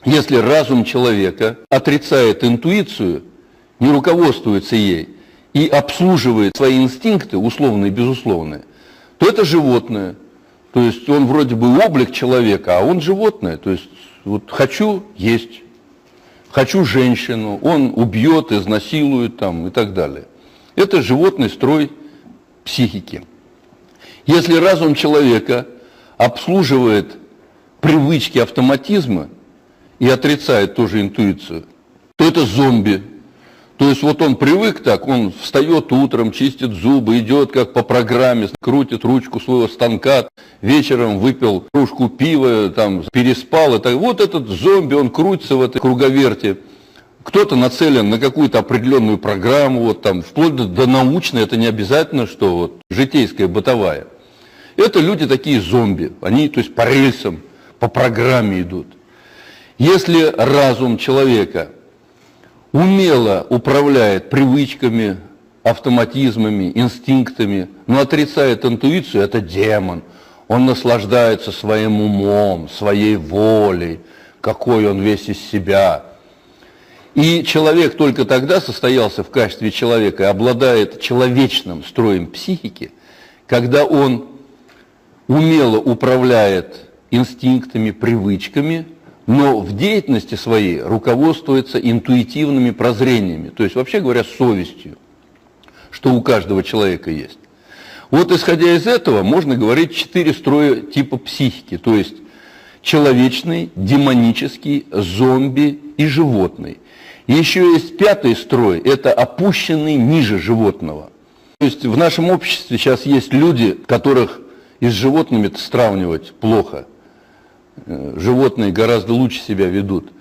Если разум человека отрицает интуицию, не руководствуется ей и обслуживает свои инстинкты, условные и безусловные, то это животное. То есть он вроде бы облик человека, а он животное. То есть вот хочу есть, хочу женщину, он убьет, изнасилует там, и так далее. Это животный строй психики. Если разум человека обслуживает привычки автоматизма и отрицает тоже интуицию, то это зомби. То есть вот он привык так, он встает утром, чистит зубы, идет как по программе, крутит ручку своего станка, вечером выпил кружку пива, там, переспал. Вот этот зомби, он крутится в этой круговерте. Кто-то нацелен на какую-то определенную программу, вот там, вплоть до научной, это не обязательно, что вот житейская, бытовая. Это люди такие зомби, они, то есть по рельсам, по программе идут. Если разум человека умело управляет привычками, автоматизмами, инстинктами, но отрицает интуицию, это демон. Он наслаждается своим умом, своей волей, какой он весь из себя. И человек только тогда состоялся в качестве человека и обладает человечным строем психики, когда он умело управляет инстинктами, привычками, но в деятельности своей руководствуется интуитивными прозрениями, то есть, вообще говоря, совестью, что у каждого человека есть. Вот исходя из этого можно говорить 4 строя типа психики, то есть человечный, демонический, зомби и животный. И еще есть 5-й строй, это опущенный ниже животного. То есть в нашем обществе сейчас есть люди, которых и с животными сравнивать плохо. Животные гораздо лучше себя ведут.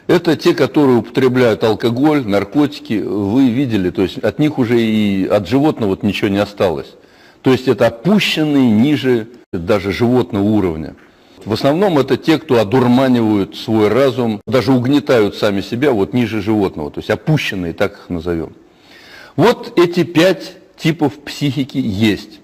Это те, которые употребляют алкоголь, наркотики, вы видели, то есть от них уже и от животного вот ничего не осталось. То есть это опущенные ниже даже животного уровня. В основном это те, кто одурманивают свой разум, даже угнетают сами себя вот ниже животного, то есть опущенные, так их назовем. Вот эти 5 типов психики есть.